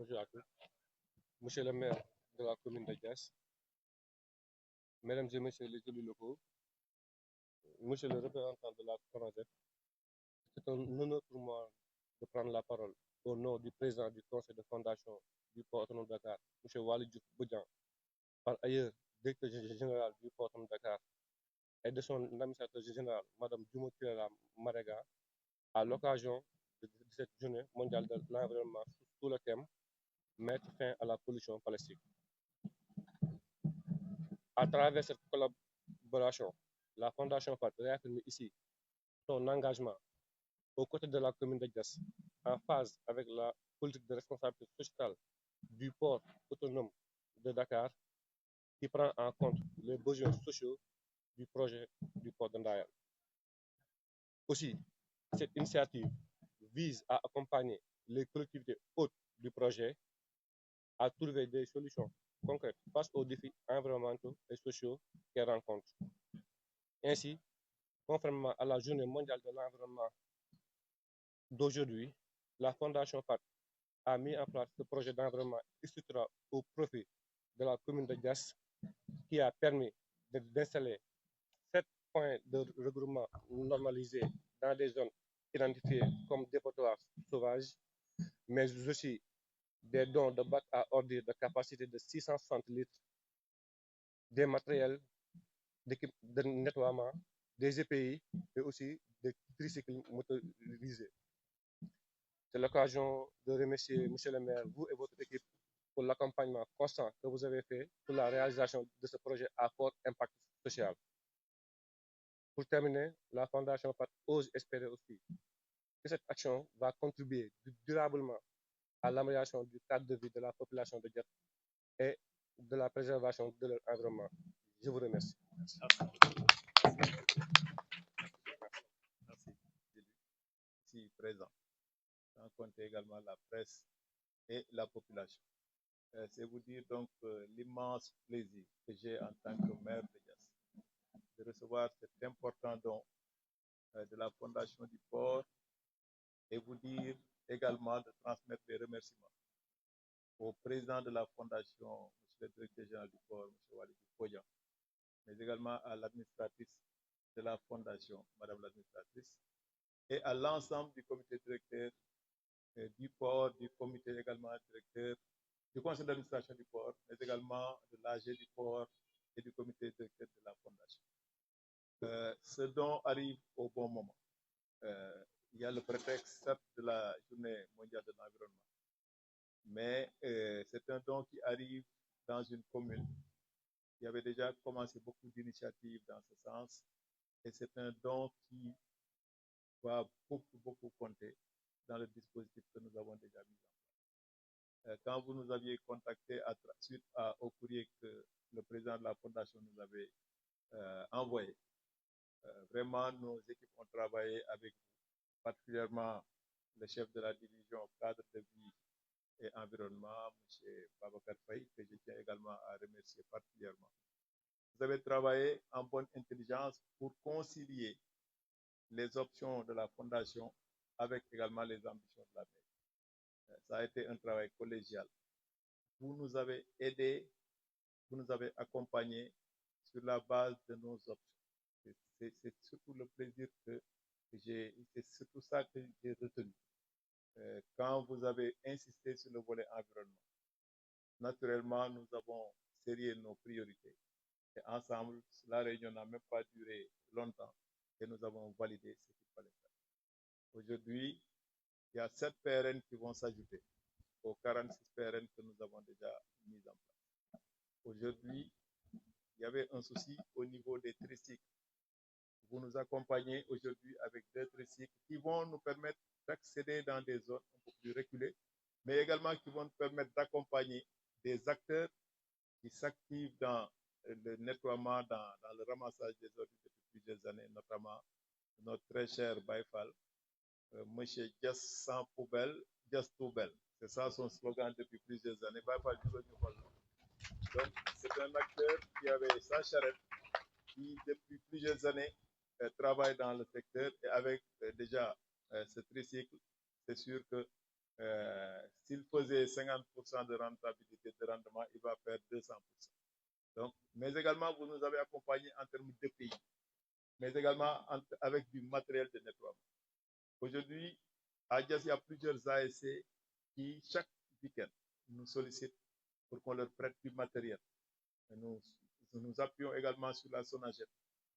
Bonjour à tous. Monsieur le maire de la commune de Diass, mesdames et messieurs les élus locaux, monsieur le représentant de la CONADEP, c'est un honneur pour moi de prendre la parole au nom du président du conseil de fondation du port autonome de Dakar, monsieur Waly Diouf Bodian, par ailleurs directeur général du port autonome de Dakar, et de son administrateur général, madame Diouma Tirera Marega, à l'occasion de cette journée mondiale de l'environnement sous le thème Mettre fin à la pollution plastique. À travers cette collaboration, la Fondation FAD réaffirme ici son engagement aux côtés de la commune de Diass, en phase avec la politique de responsabilité sociale du port autonome de Dakar, qui prend en compte les besoins sociaux du projet du port de Ndayane. Aussi, cette initiative vise à accompagner les collectivités hôtes du projet à trouver des solutions concrètes face aux défis environnementaux et sociaux qu'elles rencontrent. Ainsi, conformément à la Journée mondiale de l'environnement d'aujourd'hui, la Fondation FAD a mis en place ce projet d'environnement structurant au profit de la commune de Diass, qui a permis d'installer 7 points de regroupement normalisés dans des zones identifiées comme dépotoirs sauvages, mais aussi des dons de bacs à ordures de capacité de 660 litres, des matériels de nettoiement, des EPI et aussi des tricycles motorisés. C'est l'occasion de remercier monsieur le maire, vous et votre équipe, pour l'accompagnement constant que vous avez fait pour la réalisation de ce projet à fort impact social. Pour terminer, la Fondation FAD ose espérer aussi que cette action va contribuer durablement à l'amélioration du cadre de vie de la population de Diass et de la préservation de leur environnement. Je vous remercie. Merci. Ici présent, sans compter également la presse et la population. C'est vous dire donc l'immense plaisir que j'ai en tant que maire de Diass de recevoir cet important don de la Fondation du Port et vous dire également de transmettre les remerciements au président de la Fondation, monsieur le directeur général du Port, monsieur Waly Diouf Bodian, mais également à l'administratrice de la Fondation, madame l'administratrice, et à l'ensemble du comité directeur du port, du comité également directeur, du conseil d'administration du port, mais également de l'AG du port et du comité directeur de la fondation. Ce don arrive au bon moment. Il y a le prétexte certes de la journée mondiale de l'environnement, mais c'est un don qui arrive dans une commune qui avait déjà commencé beaucoup d'initiatives dans ce sens, et c'est un don qui va beaucoup compter dans le dispositif que nous avons déjà mis en place. Quand vous nous aviez contacté suite au courrier que le président de la Fondation nous avait envoyé, vraiment nos équipes ont travaillé avec vous, particulièrement le chef de la division cadre de vie et environnement, M. Babacar Faye, que je tiens également à remercier particulièrement. Vous avez travaillé en bonne intelligence pour concilier les options de la Fondation avec également les ambitions de la mairie. Ça a été un travail collégial. Vous nous avez aidés, vous nous avez accompagnés sur la base de nos options. C'est surtout le plaisir que c'est surtout ça que j'ai retenu. Quand vous avez insisté sur le volet environnement, naturellement, nous avons serié nos priorités. Et ensemble, la réunion n'a même pas duré longtemps et nous avons validé ce qu'il fallait faire. Aujourd'hui, il y a 7 PRN qui vont s'ajouter aux 46 PRN que nous avons déjà mis en place. Aujourd'hui, il y avait un souci au niveau des tricycles. Vous nous accompagnez aujourd'hui avec 2 tricycles qui vont nous permettre d'accéder dans des zones un peu plus reculées, mais également qui vont nous permettre d'accompagner des acteurs qui s'activent dans le nettoiement, dans le ramassage des ordures depuis plusieurs années, notamment notre très cher Baïfal, Monsieur Diass sans poubelle, Diass poubelle. C'est ça son slogan depuis plusieurs années. Baïfal, donc, c'est un acteur qui avait sa charrette, qui depuis plusieurs années travaille dans le secteur et avec déjà ce tricycle, c'est sûr que S'il faisait 50% de rentabilité, de rendement, il va faire 200%. Donc, mais également, vous nous avez accompagnés en termes de pays, mais également avec du matériel de nettoiement. Aujourd'hui, à Dias, il y a plusieurs ASC qui, chaque week-end, nous sollicitent pour qu'on leur prête du matériel. Et nous appuyons également sur la SONAGED.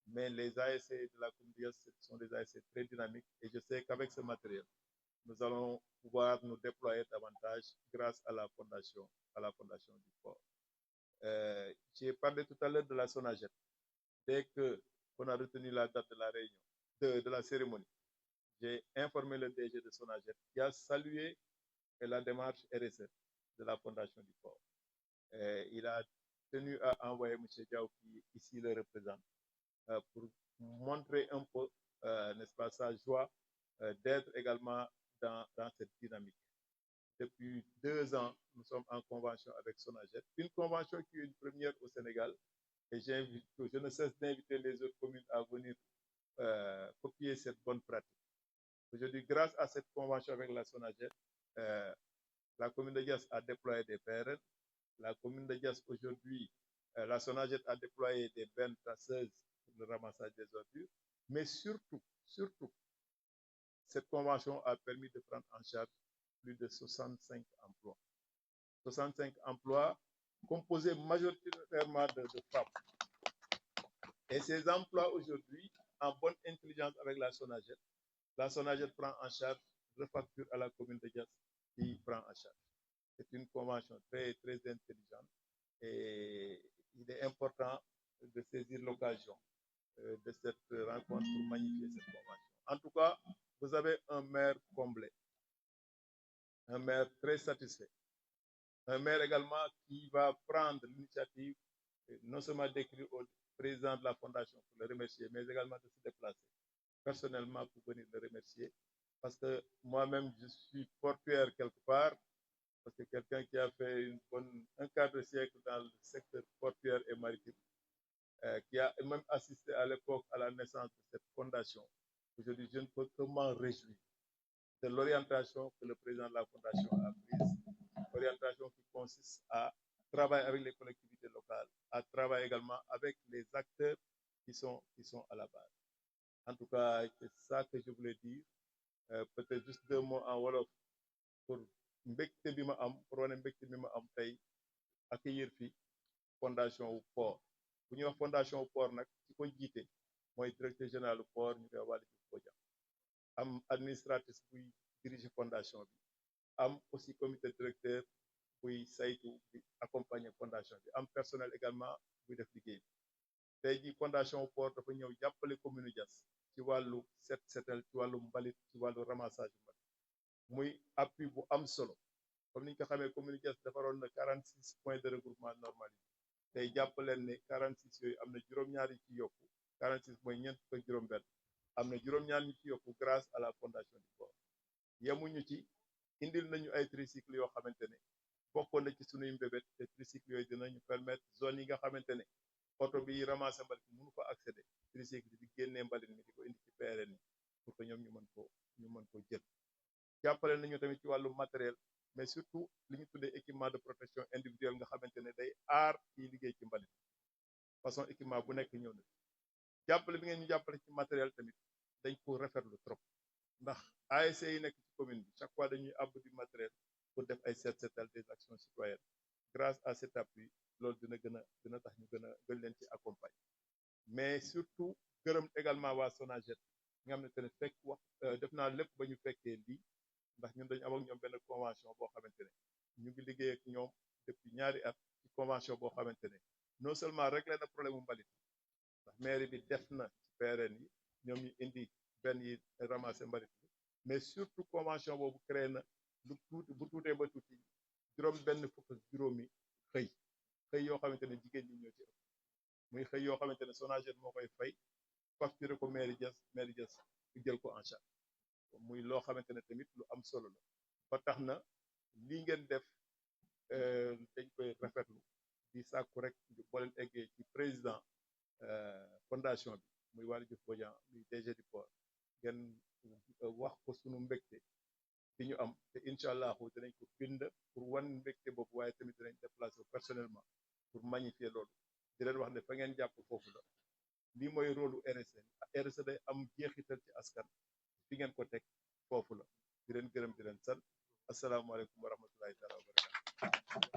Mais les ASC de la commune sont des ASC très dynamiques et je sais qu'avec ce matériel, nous allons pouvoir nous déployer davantage grâce à la fondation du port. J'ai parlé tout à l'heure de la SONAGED. Dès qu'on a retenu la date de la réunion, de la cérémonie, j'ai informé le DG de SONAGED qui a salué la démarche RSE de la fondation du port. Il a tenu à envoyer M. Diaw qui ici le représente pour montrer un peu, n'est-ce pas, sa joie d'être également dans cette dynamique. Depuis 2 ans, nous sommes en convention avec SONAGED, une convention qui est une première au Sénégal, et je ne cesse d'inviter les autres communes à venir copier cette bonne pratique. Aujourd'hui, grâce à cette convention avec la SONAGED, la commune de Dias a déployé des PRN. La commune de Dias, aujourd'hui, la SONAGED a déployé des bennes tasseuses pour le ramassage des ordures. Mais surtout, cette convention a permis de prendre en charge plus de 65 emplois. 65 emplois composés majoritairement de femmes. Et ces emplois aujourd'hui, en bonne intelligence avec la SONAGED prend en charge, refacture à la commune de Dias qui prend en charge. C'est une convention très, très intelligente et il est important de saisir l'occasion de cette rencontre pour magnifier cette convention. En tout cas, vous avez un maire comblé, un maire très satisfait, un maire également qui va prendre l'initiative non seulement d'écrire au président de la fondation pour le remercier, mais également de se déplacer personnellement pour venir le remercier. Parce que moi-même, je suis portuaire quelque part, parce que quelqu'un qui a fait un quart de siècle dans le secteur portuaire et maritime, qui a même assisté à l'époque à la naissance de cette fondation. Aujourd'hui, je ne peux que m'en réjouir de l'orientation que le président de la fondation a prise, orientation qui consiste à travailler avec les collectivités locales, à travailler également avec les acteurs qui sont à la base. En tout cas, c'est ça que je voulais dire. Peut-être juste 2 mots en wolof pour mbégte bi ma am pour wane mbégte bi ma am tey accueillir fi fondation wu port bu ñuy wax fondation wu port nag ci ko jiite mooy directeur général du port ñu koy Waly Diouf Bodian am administratif buy diriger fondation bi am aussi comité directeur buy saytu bi accompagner fondation bi am personnel également buy def liggéey bi tey ji fondation wu port dafa ñëw jàppale commune Diass ci wàllu setal ci wàllu mbalit ci wàllu ramassage mbalit muy appui bu am solo comme ni ñu ko xamee commune Diass defaroon na 46 points de regroupement normalisé tey jàpp leen ne 46 yooyu am na juróom-ñaar yi ci yokku 46 mooy ñeent fukk ak juróom-benn am na juróom-ñaar ñi ci yokku grâce à la fondation du port yemuñu ci indil nañu ay tricycle yoo xamante ne bokkoon na ci sunuy mbébét te tricycle yooyu dinañu permettre zone yi nga xamante ne oto bi ramassé mbalit mënu ko accéder tricycle di génnee mbalit mi di ko indi ci PRN yi pour que ñoom ñu mën ko jël jàppale nañu tamit ci wàllu matériel mais surtout li ñu tuddee équipement de protection individuelle nga xamante ne day aar ciy liggéey ci mbalit façon équipement bu nekk ñëw na jàppale bi ngeen ñu jàppale ci matériel tamit dañ ko rafetlu trop ndax ASC yi nekk ci commune bi chaque fois dañuy àbb du matériel pour def ay setal des actions citoyennes grâce à cet appui loolu dina tax ñu gën leen ci accompagner mais surtout gërëm également waa SONAGED nga xamante ne fekk wax def naa lépp ba ñu fekkee lii ndax ñun dañu am ak ñoom benn convention boo xamante ne ñu ngi liggéey ak ñoom depuis ñaari at ci convention boo xamante ne non seulement réglé na problème mu mbalit ndax mairie bi def na ci PRN yi ñoom ñu indi benn yi ramassé mbalit bi mais surtout convention boobu créé na lu tuuti bu tuutee ba tuuti juróom benn fukk ak juróomi xëy yoo xamante ne jigéen ñi ñoo ci ëpp muy xëy yoo xamante ne SONAGED moo koy fay facturé ko mairie Diass jël ko en charge muy loo xamante ne tamit lu am solo la ba tax na lii ngeen def dañ koy rafetlu di sàkku rek boo leen eggee ci président fondation bi muy Waly Diouf Bodian muy DG du port ngeen wax ko sunu mbégte bi ñu am te incha allahu dinañ ko bind pour wan mbégte boobu waaye tamit dinañ déplacé personnellement pour magnifier loolu di leen wax ne fa ngeen jàpp foofu la lii mooy rôle RSE RSE day am jeexital ci askan fi ngeen ko teg foofu la di leen gërëm di leen sant asalaamaaleykum wa rahmatullahi taala wa barakatu